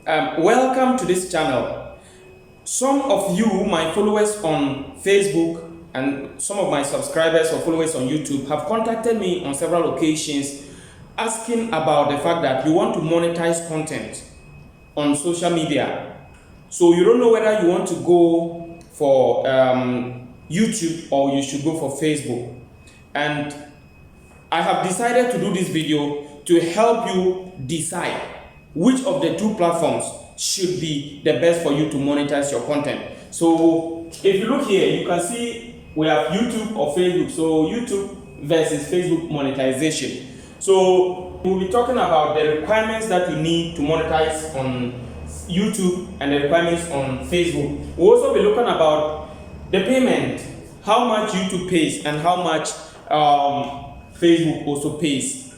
Welcome to this channel. Some of you, my followers on Facebook, and some of my subscribers or followers on YouTube have contacted me on several occasions asking about the fact that you want to monetize content on social media. So you don't know whether you want to go for YouTube or you should go for Facebook. And I have decided to do this video to help you decide which of the two platforms should be the best for you to monetize your content. So if you look here, you can see we have YouTube or Facebook. So YouTube versus Facebook monetization. So we'll be talking about the requirements that you need to monetize on YouTube and the requirements on Facebook. We'll also be looking about the payment, how much YouTube pays and how much Facebook also pays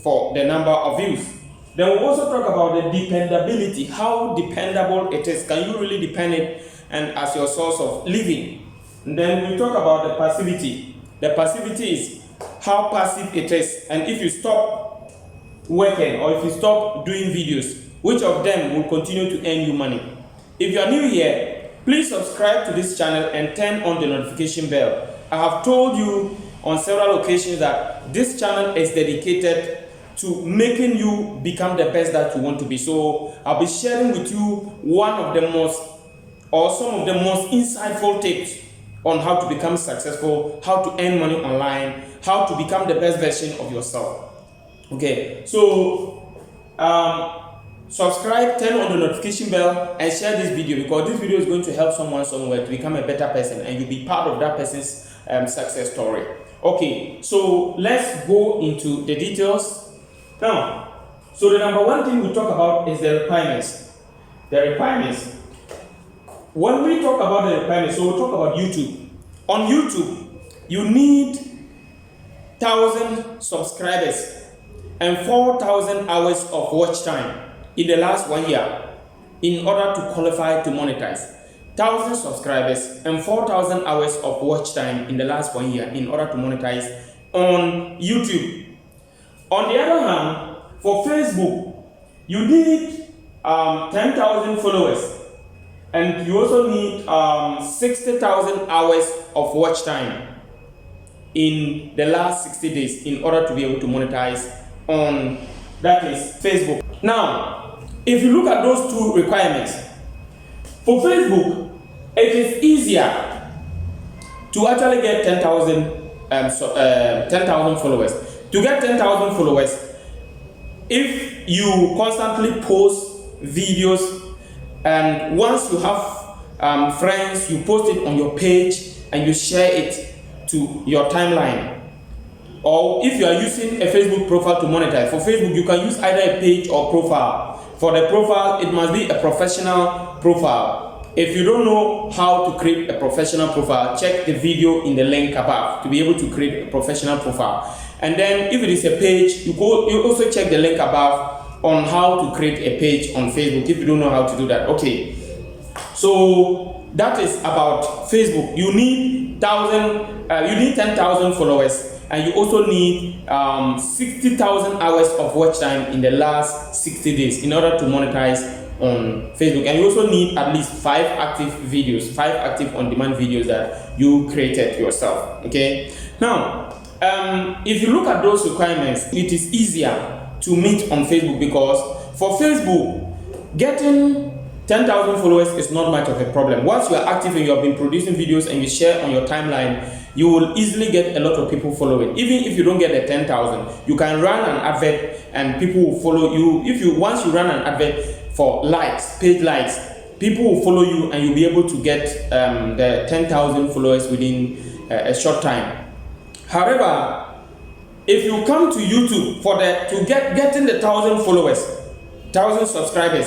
for the number of views. Then we'll also talk about the dependability, how dependable it is. Can you really depend it and as your source of living? And then we'll talk about the passivity. The passivity is how passive it is, and if you stop working or if you stop doing videos, which of them will continue to earn you money. If you are new here, please subscribe to this channel and turn on the notification bell. I have told you on several occasions that this channel is dedicated to making you become the best that you want to be. So I'll be sharing with you one of the most or some of the most insightful tips on how to become successful, how to earn money online, how to become the best version of yourself. Okay, so subscribe, turn on the notification bell, and share this video, because this video is going to help someone somewhere to become a better person, and you'll be part of that person's success story. Okay, so let's go into the details. Now, so the number one thing we talk about is the requirements. The requirements. When we talk about the requirements, so we'll talk about YouTube. On YouTube, you need 1,000 subscribers and 4,000 hours of watch time in the last 1 year in order to qualify to monetize. 1,000 subscribers and 4,000 hours of watch time in the last 1 year in order to monetize on YouTube. On the other hand, for Facebook, you need 10,000 followers, and you also need 60,000 hours of watch time in the last 60 days in order to be able to monetize on, that is, Facebook. Now, if you look at those two requirements, for Facebook, it is easier to actually get 10,000 followers. To get 10,000 followers, if you constantly post videos, and once you have friends, you post it on your page and you share it to your timeline. Or if you are using a Facebook profile to monetize, for Facebook you can use either a page or profile. For the profile, it must be a professional profile. If you don't know how to create a professional profile, check the video in the link above to be able to create a professional profile. And then if it is a page, you also check the link above on how to create a page on Facebook if you don't know how to do that. Okay, so that is about Facebook. You need 10,000 followers, and you also need 60,000 hours of watch time in the last 60 days in order to monetize on Facebook. And you also need at least 5 active videos, 5 active on-demand videos that you created yourself. Okay, now if you look at those requirements, it is easier to meet on Facebook, because for Facebook, getting 10,000 followers is not much of a problem. Once you are active and you have been producing videos and you share on your timeline, you will easily get a lot of people following. Even if you don't get the 10,000, you can run an advert and people will follow you. Once you run an advert for likes, paid likes, people will follow you and you'll be able to get the 10,000 followers within a short time. However, if you come to YouTube getting the 1,000 followers, 1,000 subscribers,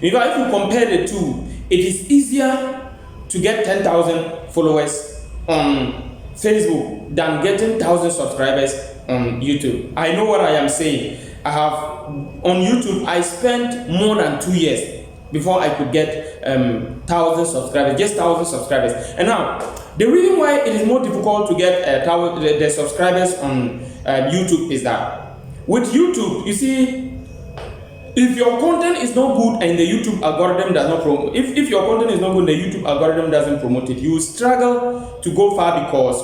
if you compare the two, it is easier to get 10,000 followers on Facebook than getting 1,000 subscribers on YouTube. I know what I am saying. On YouTube, I spent more than 2 years before I could get 1,000 subscribers, just 1,000 subscribers. And now, the reason why it is more difficult to get the subscribers on YouTube is that with YouTube, you see, If your content is not good and the YouTube algorithm does not promote, if your content is not good and the YouTube algorithm doesn't promote it, you will struggle to go far, because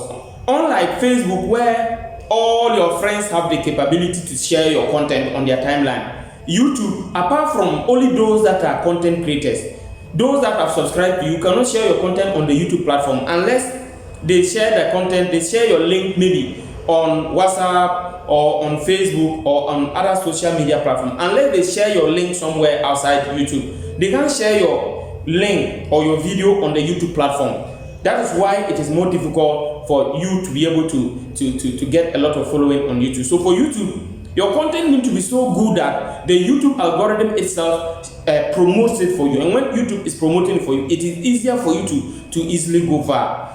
unlike Facebook, where all your friends have the capability to share your content on their timeline, YouTube, apart from only those that are content creators, those that have subscribed to you, cannot share your content on the YouTube platform unless they share the content, they share your link maybe on WhatsApp or on Facebook or on other social media platforms. Unless they share your link somewhere outside YouTube, they can't share your link or your video on the YouTube platform. That is why it is more difficult for you to be able to get a lot of following on YouTube. So for YouTube, your content needs to be so good that the YouTube algorithm itself promotes it for you. And when YouTube is promoting it for you, it is easier for you to easily go far.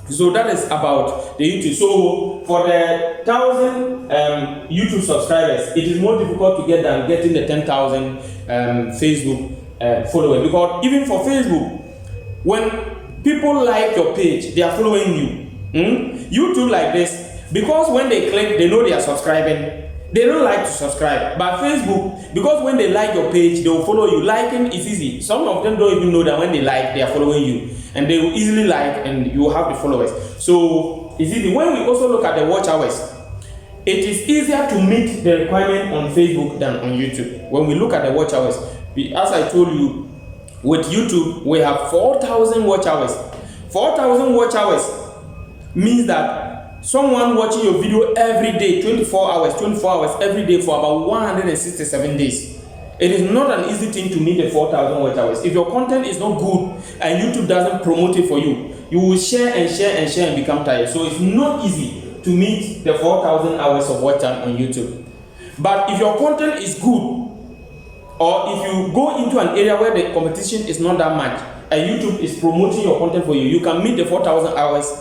So that is about the YouTube. So for the 1,000 YouTube subscribers, it is more difficult to get than getting the 10,000 Facebook followers. Because even for Facebook, when people like your page, they are following you. YouTube like this, because when they click, they know they are subscribing. They don't like to subscribe. But Facebook, because when they like your page, they will follow you. Liking is easy. Some of them don't even know that when they like, they are following you. And they will easily like, and you will have the followers. So it's easy. When we also look at the watch hours, it is easier to meet the requirement on Facebook than on YouTube. When we look at the watch hours, as I told you, with YouTube, we have 4,000 watch hours. 4,000 watch hours means that someone watching your video every day, 24 hours every day for about 167 days. It is not an easy thing to meet the 4,000 watch hours. If your content is not good and YouTube doesn't promote it for you, you will share and become tired. So it's not easy to meet the 4,000 hours of watch time on YouTube. But if your content is good, or if you go into an area where the competition is not that much and YouTube is promoting your content for you, you can meet the 4,000 hours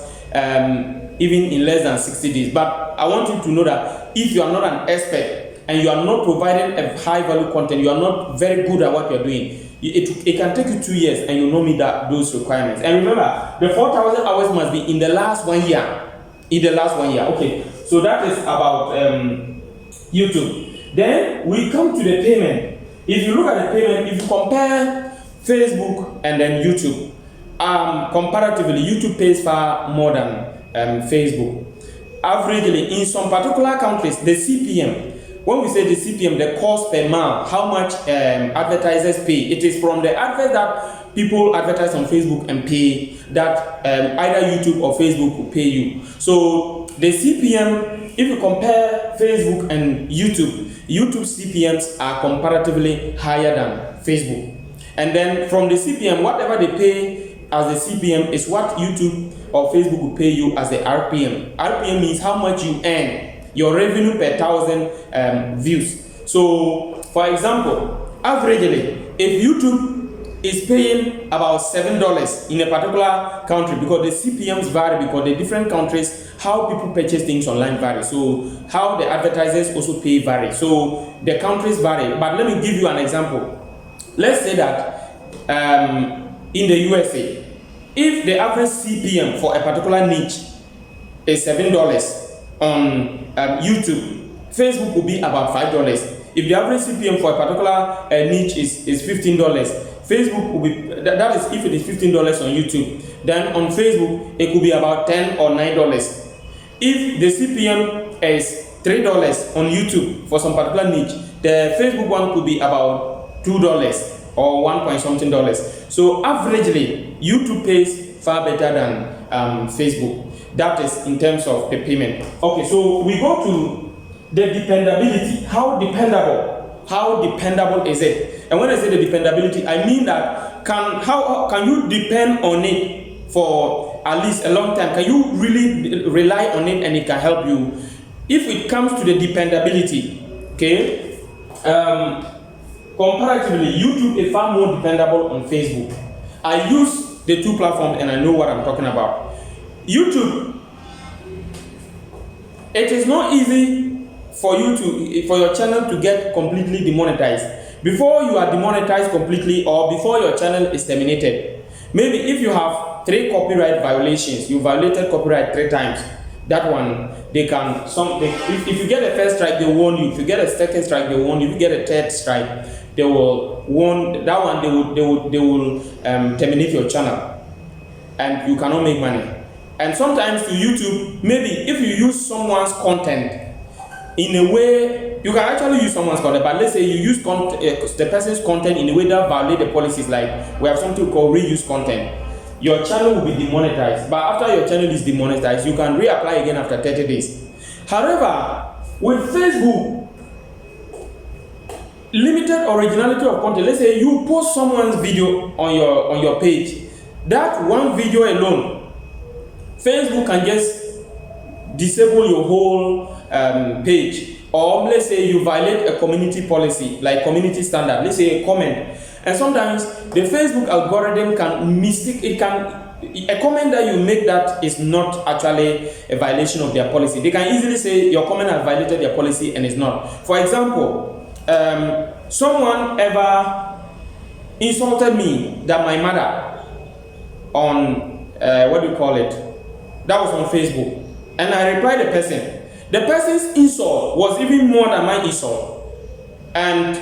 even in less than 60 days. But I want you to know that if you are not an expert and you are not providing a high value content, you are not very good at what you are doing, it can take you 2 years and you will not meet those requirements. And remember, the 4,000 hours must be in the last 1 year. In the last 1 year. Okay, so that is about YouTube. Then we come to the payment. If you look at the payment, if you compare Facebook and then YouTube, comparatively, YouTube pays far more than Facebook. Averagely, in some particular countries, the CPM, when we say the CPM, the cost per mile, how much advertisers pay, it is from the advert that people advertise on Facebook and pay that either YouTube or Facebook will pay you. So the CPM, if you compare Facebook and YouTube CPMs are comparatively higher than Facebook. And then from the CPM, whatever they pay as the CPM is what YouTube or Facebook will pay you as the RPM. RPM means how much you earn, your revenue per 1,000 views. So, for example, averagely, if YouTube is paying about $7 in a particular country, because the CPMs vary, because the different countries, how people purchase things online vary. So, how the advertisers also pay vary. So, the countries vary. But let me give you an example. Let's say that in the USA, if the average CPM for a particular niche is $7 on YouTube, Facebook will be about $5. If the average CPM for a particular niche is $15, Facebook will be, that is if it is $15 on YouTube, then on Facebook it could be about $10 or $9. If the CPM is $3 on YouTube for some particular niche, the Facebook one could be about $2 or $1 point something. So averagely, YouTube pays far better than Facebook. That is in terms of the payment. Okay, so we go to the dependability. How dependable is it? And when I say the dependability, I mean that how can you depend on it for at least a long time? Can you really rely on it and it can help you? If it comes to the dependability, okay, comparatively, YouTube is far more dependable on Facebook. I use the two platforms and I know what I'm talking about. YouTube, it is not easy for your channel to get completely demonetized. Before you are demonetized completely or before your channel is terminated, maybe if you have 3 copyright violations, you violated copyright 3 times, that one, they can, if you get a first strike, they warn you. If you get a second strike, they warn you. If you get a third strike, they will warn, that one, they will terminate your channel, and you cannot make money. And sometimes to YouTube, maybe if you use someone's content in a way, you can actually use someone's content, but let's say you use the person's content in a way that violates the policies, like we have something called reuse content. Your channel will be demonetized, but after your channel is demonetized, you can reapply again after 30 days. However, with Facebook, limited originality of content. Let's say you post someone's video on your page. That one video alone, Facebook can just disable your whole page. Or let's say you violate a community policy, like community standard. Let's say a comment. And sometimes the Facebook algorithm can mistake, a comment that you make that is not actually a violation of their policy. They can easily say your comment has violated their policy and it's not. For example, someone ever insulted me, that my mother, on what do you call it? That was on Facebook. And I replied the person. The person's insult was even more than my insult. And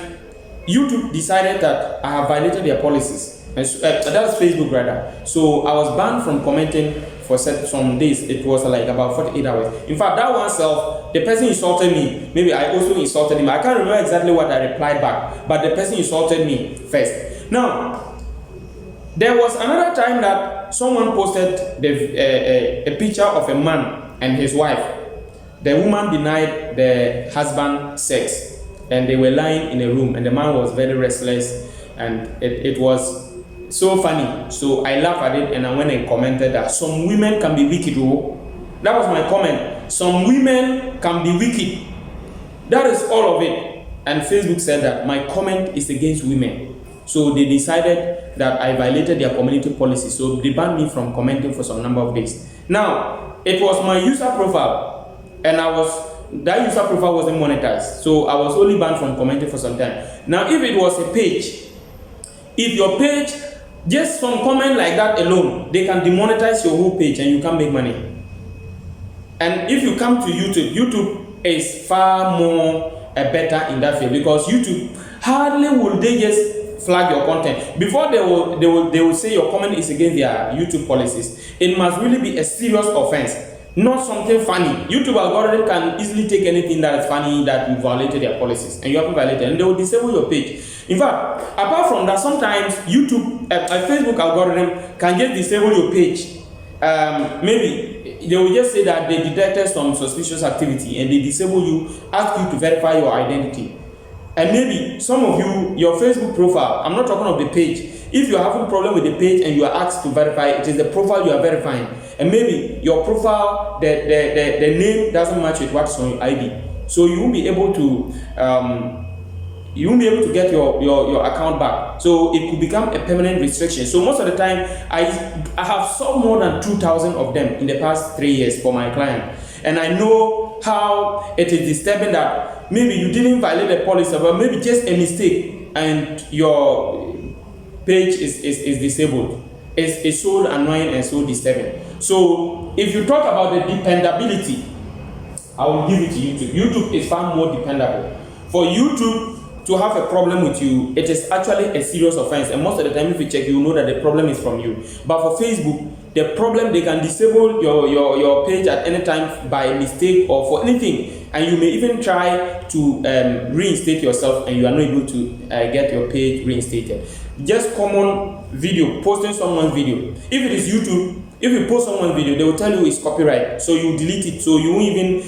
YouTube decided that I have violated their policies. And that's Facebook rather. So I was banned from commenting for some days. It was like about 48 hours. In fact, that one self, the person insulted me. Maybe I also insulted him. I can't remember exactly what I replied back, but the person insulted me first. Now, there was another time that someone posted a picture of a man and his wife. The woman denied the husband sex, and they were lying in a room, and the man was very restless, and it was so funny. So I laughed at it, and I went and commented that some women can be wicked. Oh, that was my comment. Some women can be wicked. That is all of it. And Facebook said that my comment is against women. So they decided that I violated their community policy. So they banned me from commenting for some number of days. Now, it was my user profile. And that user profile wasn't monetized, so I was only banned from commenting for some time. Now, if it was a page, if your page, just some comment like that alone, they can demonetize your whole page and you can't make money. And if you come to YouTube, YouTube is far more better in that field, because YouTube hardly will they just flag your content. Before they will say your comment is against their YouTube policies. It must really be a serious offense. Not something funny. YouTube algorithm can easily take anything that is funny that you violated their policies and you haven't violated, and they will disable your page. In fact, apart from that, sometimes YouTube, a Facebook algorithm can just disable your page. Maybe they will just say that they detected some suspicious activity and they disable you, ask you to verify your identity. And maybe some of you, your Facebook profile, I'm not talking of the page. If you're having a problem with the page and you are asked to verify, it is the profile you are verifying. And maybe your profile, the name doesn't match with what's on your ID. So you won't be able to get your account back. So it could become a permanent restriction. So most of the time, I have solved more than 2,000 of them in the past 3 years for my client. And I know how it is disturbing that maybe you didn't violate the policy, but maybe just a mistake and your page is disabled. It's so annoying and so disturbing. So if you talk about the dependability, I will give it to YouTube. YouTube is far more dependable. For YouTube to have a problem with you, it is actually a serious offense. And most of the time, if you check, you know that the problem is from you. But for Facebook, the problem, they can disable your page at any time by mistake or for anything. And you may even try to reinstate yourself and you are not able to get your page reinstated. Just common video, posting someone's video. If it is YouTube, if you post someone's video, they will tell you it's copyright, so you delete it. So you won't even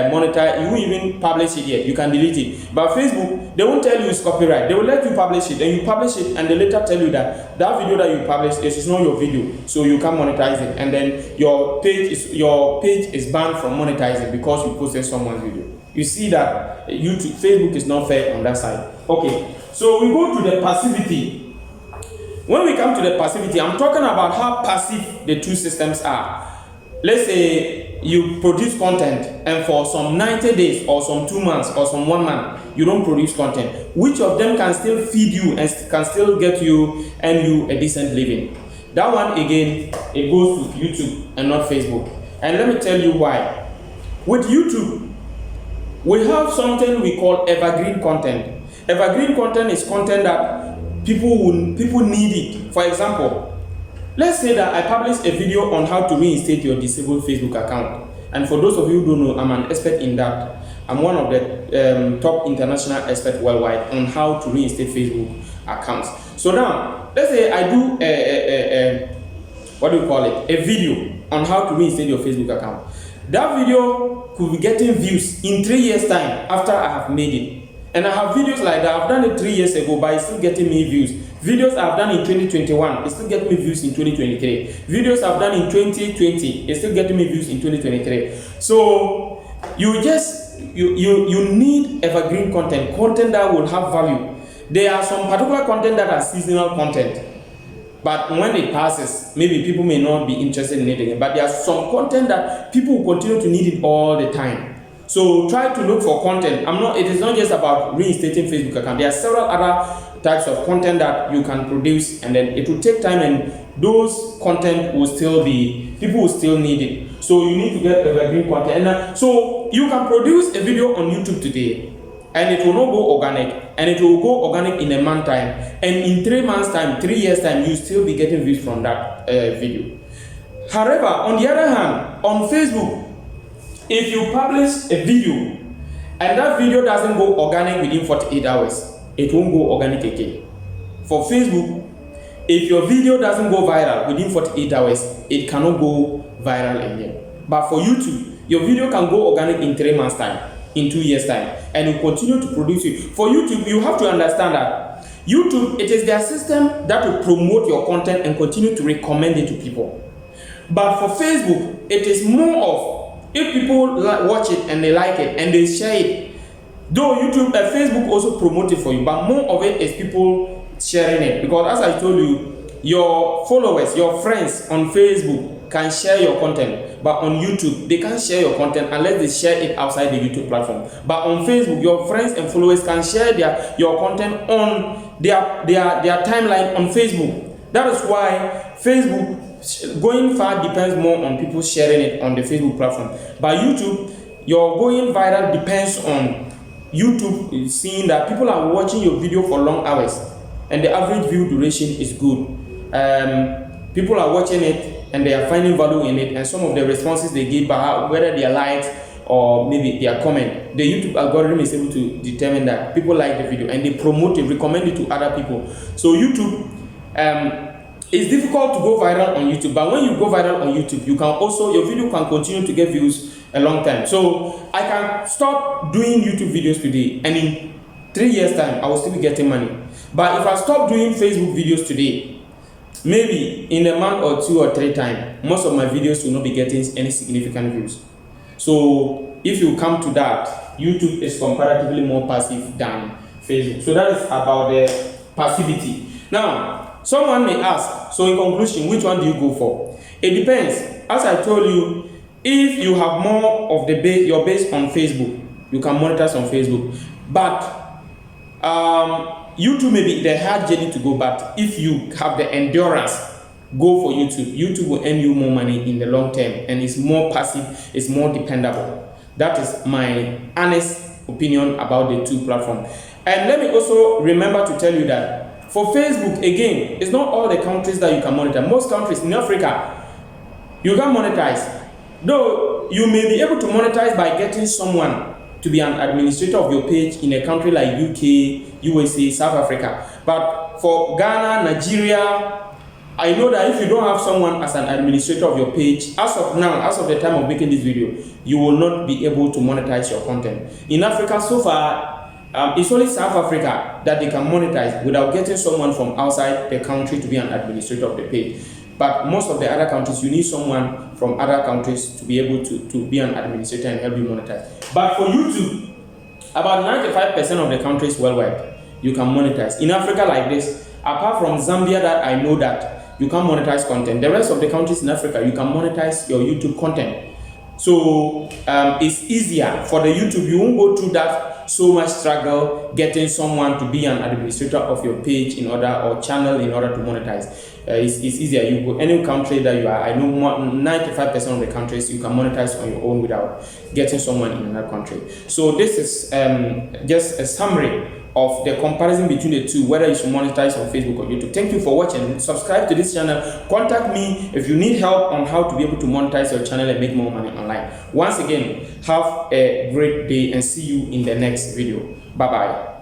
monetize, you won't even publish it yet. You can delete it. But Facebook, they won't tell you it's copyright. They will let you publish it, and you publish it, and they later tell you that video that you published is not your video, so you can't monetize it. And then your page is banned from monetizing because you posted someone's video. You see that Facebook is not fair on that side. Okay, so we go to the passivity. When we come to the passivity, I'm talking about how passive the two systems are. Let's say you produce content and for some 90 days or some 2 months or some 1 month, you don't produce content. Which of them can still feed you and can still get you and you a decent living? That one again, it goes to YouTube and not Facebook. And let me tell you why. With YouTube, we have something we call evergreen content. Evergreen content is content that people need it. For example, let's say that I publish a video on how to reinstate your disabled Facebook account. And for those of you who don't know, I'm an expert in that. I'm one of the top international experts worldwide on how to reinstate Facebook accounts. So now, let's say I do a video on how to reinstate your Facebook account. That video could be getting views in 3 years' time after I have made it. And I have videos like that. I've done it 3 years ago, but it's still getting me views. Videos I've done in 2021, it's still getting me views in 2023. Videos I've done in 2020, it's still getting me views in 2023. So you need evergreen content that will have value. There are some particular content that are seasonal content, but when it passes, maybe people may not be interested in it again. But there are some content that people will continue to need it all the time. So try to look for content. It is not just about reinstating Facebook account. There are several other types of content that you can produce, and then it will take time, and those content will still be, people will still need it. So you need to get evergreen content. And so you can produce a video on YouTube today, and it will not go organic, and it will go organic in a month time, and in 3 months time, 3 years time, you still be getting views from that video. However, on the other hand, on Facebook, if you publish a video and that video doesn't go organic within 48 hours, it won't go organic again. For Facebook, if your video doesn't go viral within 48 hours, it cannot go viral again. But for YouTube, your video can go organic in 3 months time, in 2 years time, and you continue to produce it. For YouTube, you have to understand that YouTube, it is their system that will promote your content and continue to recommend it to people. But for Facebook, it is more of, if people watch it and they like it and they share it, though YouTube and Facebook also promote it for you, but more of it is people sharing it. Because as I told you, your followers, your friends on Facebook can share your content, but on YouTube, they can't share your content unless they share it outside the YouTube platform. But on Facebook, your friends and followers can share your content on their timeline on Facebook. That is why Facebook going far depends more on people sharing it on the Facebook platform. But YouTube, your going viral depends on YouTube seeing that people are watching your video for long hours, and the average view duration is good. People are watching it and they are finding value in it, and some of the responses they give, whether they are likes or maybe their comment, the YouTube algorithm is able to determine that people like the video and they promote it, recommend it to other people. So YouTube, it's difficult to go viral on YouTube, but when you go viral on YouTube, you can also, your video can continue to get views a long time. So I can stop doing YouTube videos today, and in 3 years time, I will still be getting money. But if I stop doing Facebook videos today, maybe in a month or 2 or 3 time, most of my videos will not be getting any significant views. So if you come to that, YouTube is comparatively more passive than Facebook. So that is about the passivity. Now, someone may ask, so in conclusion, which one do you go for? It depends. As I told you, if you have more of your base on Facebook, you can monetize on Facebook. But YouTube may be the hard journey to go, but if you have the endurance, go for YouTube. YouTube will earn you more money in the long term, and it's more passive, it's more dependable. That is my honest opinion about the two platforms. And let me also remember to tell you that for Facebook, again, it's not all the countries that you can monetize. Most countries in Africa, you can monetize. Though you may be able to monetize by getting someone to be an administrator of your page in a country like UK, USA, South Africa. But for Ghana, Nigeria, I know that if you don't have someone as an administrator of your page, as of now, as of the time of making this video, you will not be able to monetize your content. In Africa, so far, it's only South Africa that they can monetize without getting someone from outside the country to be an administrator of the page. But most of the other countries, you need someone from other countries to be able to be an administrator and help you monetize. But for YouTube, about 95% of the countries worldwide, you can monetize. In Africa like this, apart from Zambia that I know that you can monetize content, the rest of the countries in Africa, you can monetize your YouTube content. So it's easier for the YouTube. You won't go through that so much struggle getting someone to be an administrator of your page in order, or channel, in order to monetize. It's easier. You go any country that you are. I know 95% of the countries you can monetize on your own without getting someone in another country. So this is just a summary of the comparison between the two, whether you should monetize on Facebook or YouTube. Thank you for watching. Subscribe to this channel. Contact me if you need help on how to be able to monetize your channel and make more money online. Once again, have a great day and see you in the next video. Bye bye.